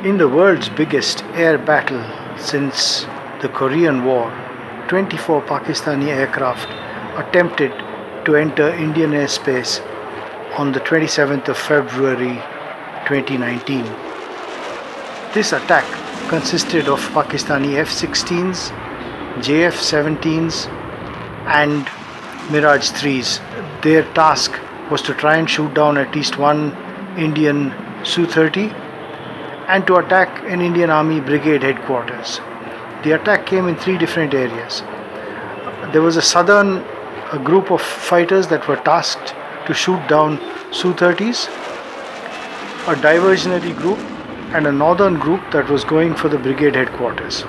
In the world's biggest air battle since the Korean War, 24 Pakistani aircraft attempted to enter Indian airspace on the 27th of February 2019. This attack consisted of Pakistani F-16s, JF-17s and Mirage 3s. Their task was to try and shoot down at least one Indian Su-30 and to attack an Indian Army brigade headquarters. The attack came in three different areas. There was a southern group of fighters that were tasked to shoot down Su-30s, a diversionary group, and a northern group that was going for the brigade headquarters.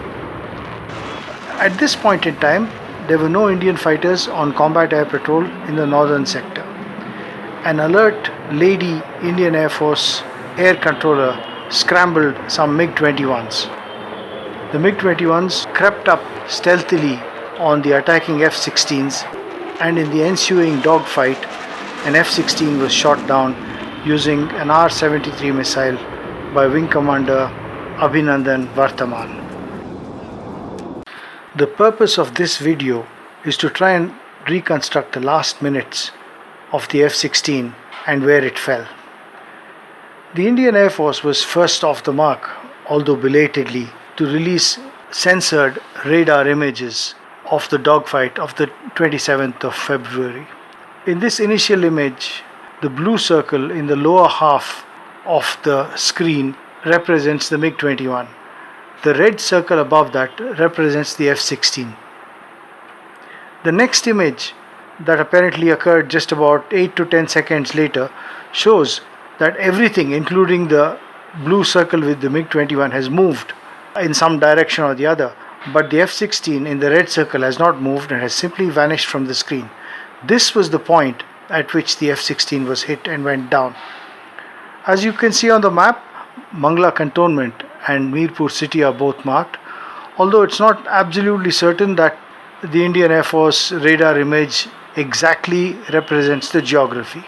At this point in time, there were no Indian fighters on combat air patrol in the northern sector. An alert Lady Indian Air Force air controller scrambled some MiG-21s. The MiG-21s crept up stealthily on the attacking F-16s, and in the ensuing dogfight, an F-16 was shot down using an R-73 missile by Wing Commander Abhinandan Vartaman. The purpose of this video is to try and reconstruct the last minutes of the F-16 and where it fell. The Indian Air Force was first off the mark, although belatedly, to release censored radar images of the dogfight of the 27th of February. In this initial image, the blue circle in the lower half of the screen represents the MiG-21. The red circle above that represents the F-16. The next image, that apparently occurred just about 8 to 10 seconds later, shows that everything, including the blue circle with the MiG-21, has moved in some direction or the other, but the F-16 in the red circle has not moved and has simply vanished from the screen. This was the point at which the F-16 was hit and went down. As you can see on the map, Mangla Cantonment and Mirpur city are both marked, although it's not absolutely certain that the Indian Air Force radar image exactly represents the geography.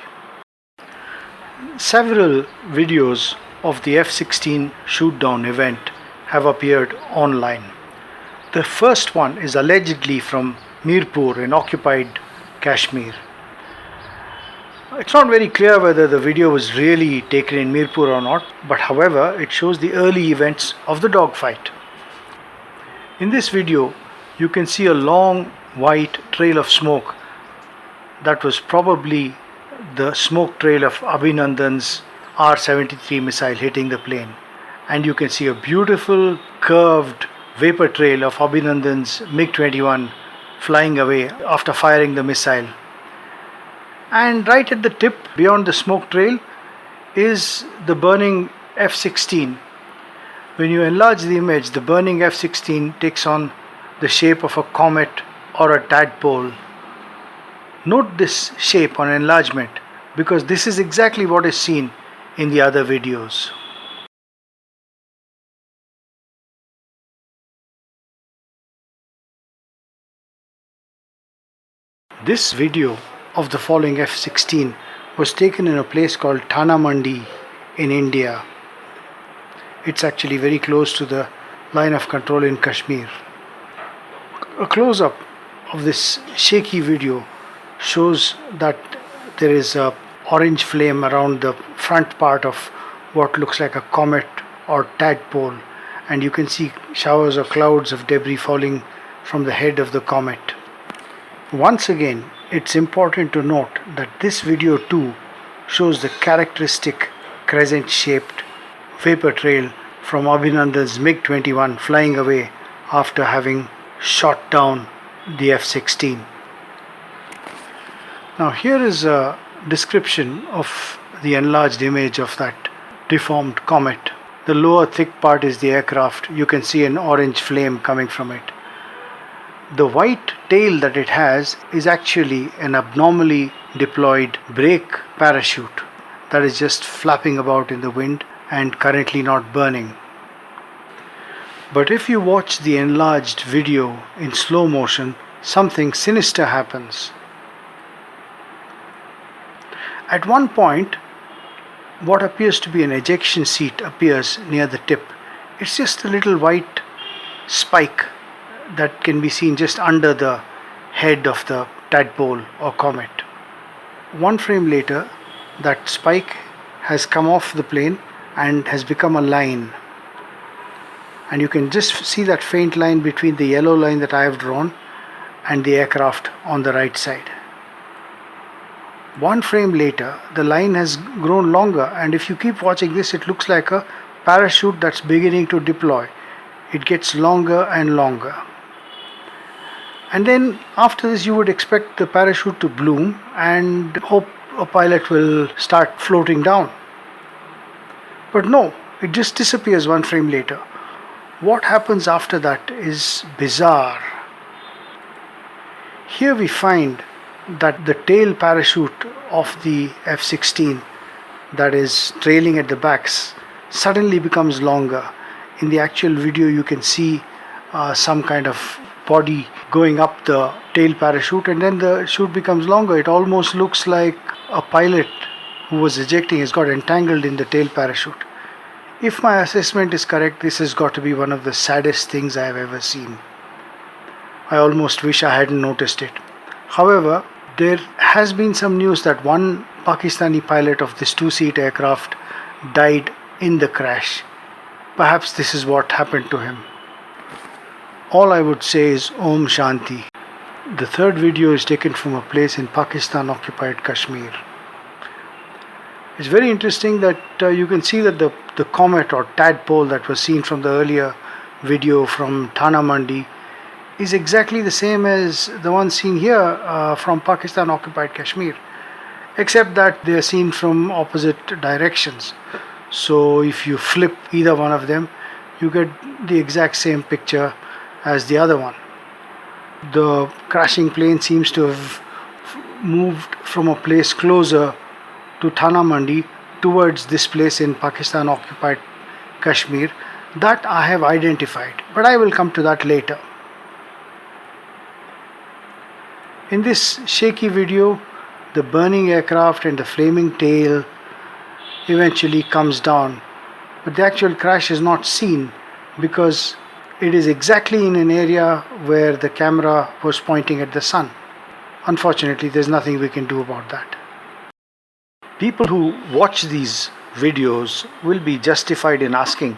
Several videos of the F-16 shoot-down event have appeared online. The first one is allegedly from Mirpur in occupied Kashmir. It's not very clear whether the video was really taken in Mirpur or not, but however, it shows the early events of the dogfight. In this video, you can see a long white trail of smoke that was probably the smoke trail of Abhinandan's R-73 missile hitting the plane. And you can see a beautiful curved vapor trail of Abhinandan's MiG-21 flying away after firing the missile. And right at the tip, beyond the smoke trail, is the burning F-16. When you enlarge the image, the burning F-16 takes on the shape of a comet or a tadpole. Note this shape on enlargement, because this is exactly what is seen in the other videos. This video of the falling F-16 was taken in a place called Thana Mandi in India. It's actually very close to the line of control in Kashmir. A close-up of this shaky video shows that there is a orange flame around the front part of what looks like a comet or tadpole, and you can see showers or clouds of debris falling from the head of the comet. Once again, it's important to note that this video too shows the characteristic crescent-shaped vapor trail from Abhinandan's MiG-21 flying away after having shot down the F-16. Now here is a description of the enlarged image of that deformed comet. The lower thick part is the aircraft. You can see an orange flame coming from it. The white tail that it has is actually an abnormally deployed brake parachute that is just flapping about in the wind and currently not burning. But if you watch the enlarged video in slow motion, something sinister happens. At one point, what appears to be an ejection seat appears near the tip. It's just a little white spike that can be seen just under the head of the tadpole or comet. One frame later, that spike has come off the plane and has become a line. And you can just see that faint line between the yellow line that I have drawn and the aircraft on the right side. One frame later, the line has grown longer, and if you keep watching this, it looks like a parachute that's beginning to deploy. It gets longer and longer. And then after this, you would expect the parachute to bloom and hope a pilot will start floating down. But no, it just disappears one frame later. What happens after that is bizarre. Here we find that the tail parachute of the F-16 that is trailing at the backs suddenly becomes longer. In the actual video you can see some kind of body going up the tail parachute, and then the chute becomes longer. It almost looks like a pilot who was ejecting has got entangled in the tail parachute. If my assessment is correct, this has got to be one of the saddest things I have ever seen. I almost wish I hadn't noticed it. However, there has been some news that one Pakistani pilot of this two-seat aircraft died in the crash. Perhaps this is what happened to him. All I would say is Om Shanti. The third video is taken from a place in Pakistan-occupied Kashmir. It's very interesting that you can see that the comet or tadpole that was seen from the earlier video from Thana Mandi is exactly the same as the one seen here from Pakistan-occupied Kashmir, except that they are seen from opposite directions. So if you flip either one of them, you get the exact same picture as the other one. The crashing plane seems to have moved from a place closer to Thana Mandi towards this place in Pakistan occupied Kashmir that I have identified, but I will come to that later. In this shaky video, the burning aircraft and the flaming tail eventually comes down, but the actual crash is not seen because it is exactly in an area where the camera was pointing at the sun. Unfortunately, there's nothing we can do about that. People who watch these videos will be justified in asking,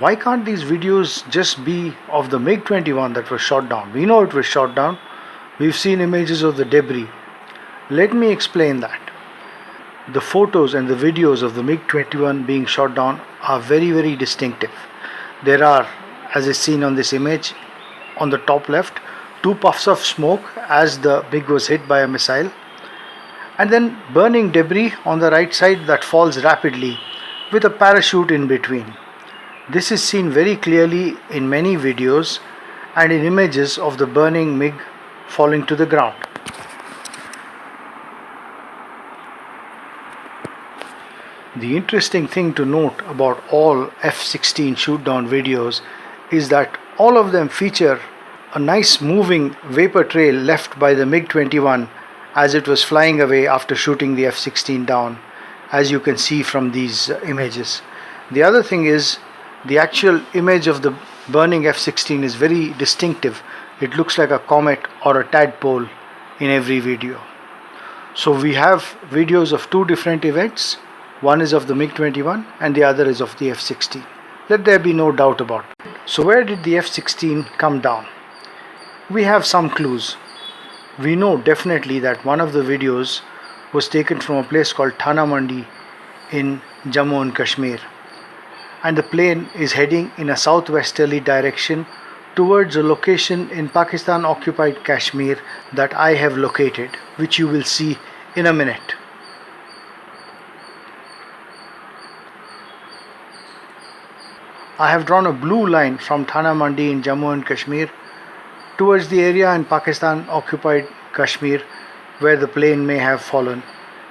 why can't these videos just be of the MiG-21 that was shot down? We know it was shot down. We've seen images of the debris. Let me explain that. The photos and the videos of the MiG-21 being shot down are very, very distinctive. There are, as is seen on this image, on the top left, two puffs of smoke as the MiG was hit by a missile, and then burning debris on the right side that falls rapidly with a parachute in between. This is seen very clearly in many videos and in images of the burning MiG falling to the ground. The interesting thing to note about all F-16 shoot-down videos is that all of them feature a nice moving vapor trail left by the MiG-21 as it was flying away after shooting the F-16 down, as you can see from these images. The other thing is, the actual image of the burning F-16 is very distinctive. It looks like a comet or a tadpole in every video. So we have videos of two different events. One is of the MiG-21 and the other is of the F-16. Let there be no doubt about it. So where did the F-16 come down? We have some clues. We know definitely that one of the videos was taken from a place called Thana Mandi in Jammu and Kashmir, and the plane is heading in a southwesterly direction towards a location in Pakistan occupied Kashmir that I have located, which you will see in a minute. I have drawn a blue line from Thana Mandi in Jammu and Kashmir towards the area in Pakistan occupied Kashmir where the plane may have fallen.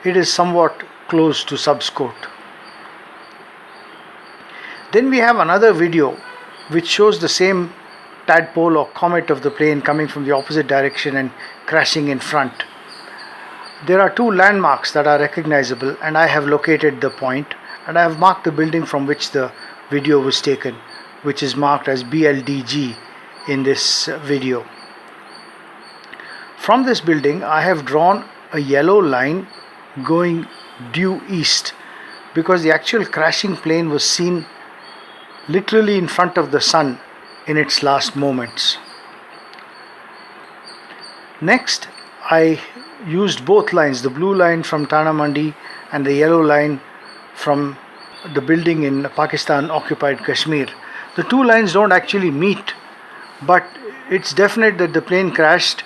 It is somewhat close to Subscote. Then we have another video which shows the same tadpole or comet of the plane coming from the opposite direction and crashing in front. There are two landmarks that are recognizable, and I have located the point, and I have marked the building from which the video was taken, which is marked as BLDG in this video. From this building I have drawn a yellow line going due east, because the actual crashing plane was seen literally in front of the sun in its last moments. Next, I used both lines, the blue line from Tana Mandi and the yellow line from the building in Pakistan occupied Kashmir. The two lines don't actually meet, but it's definite that the plane crashed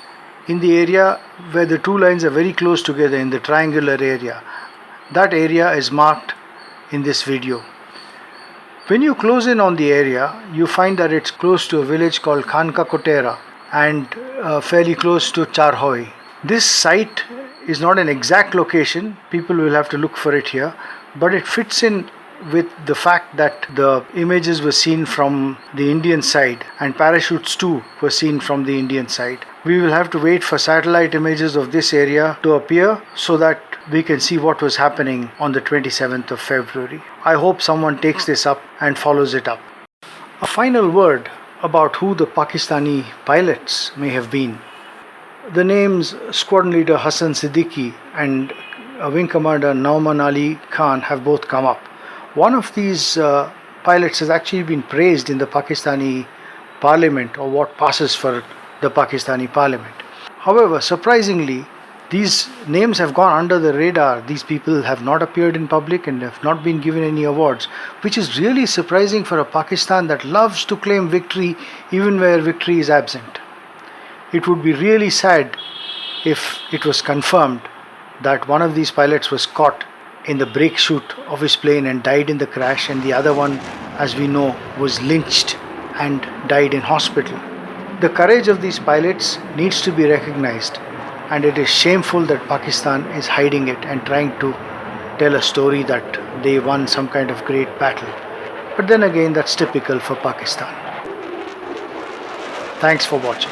in the area where the two lines are very close together, in the triangular area. That area is marked in this video. When you close in on the area, you find that it's close to a village called Khanka Kotera and fairly close to Charhoi. This site is not an exact location, people will have to look for it here, but it fits in with the fact that the images were seen from the Indian side and parachutes too were seen from the Indian side. We will have to wait for satellite images of this area to appear so that we can see what was happening on the 27th of February. I hope someone takes this up and follows it up. A final word about who the Pakistani pilots may have been. The names Squadron Leader Hassan Siddiqui and Wing Commander Nauman Ali Khan have both come up. One of these pilots has actually been praised in the Pakistani parliament, or what passes for the Pakistani parliament. However, surprisingly, these names have gone under the radar. These people have not appeared in public and have not been given any awards, which is really surprising for a Pakistan that loves to claim victory even where victory is absent. It would be really sad if it was confirmed that one of these pilots was caught in the brake chute of his plane and died in the crash, and the other one, as we know, was lynched and died in hospital. The courage of these pilots needs to be recognized, and it is shameful that Pakistan is hiding it and trying to tell a story that they won some kind of great battle. But then again, that's typical for Pakistan. Thanks for watching.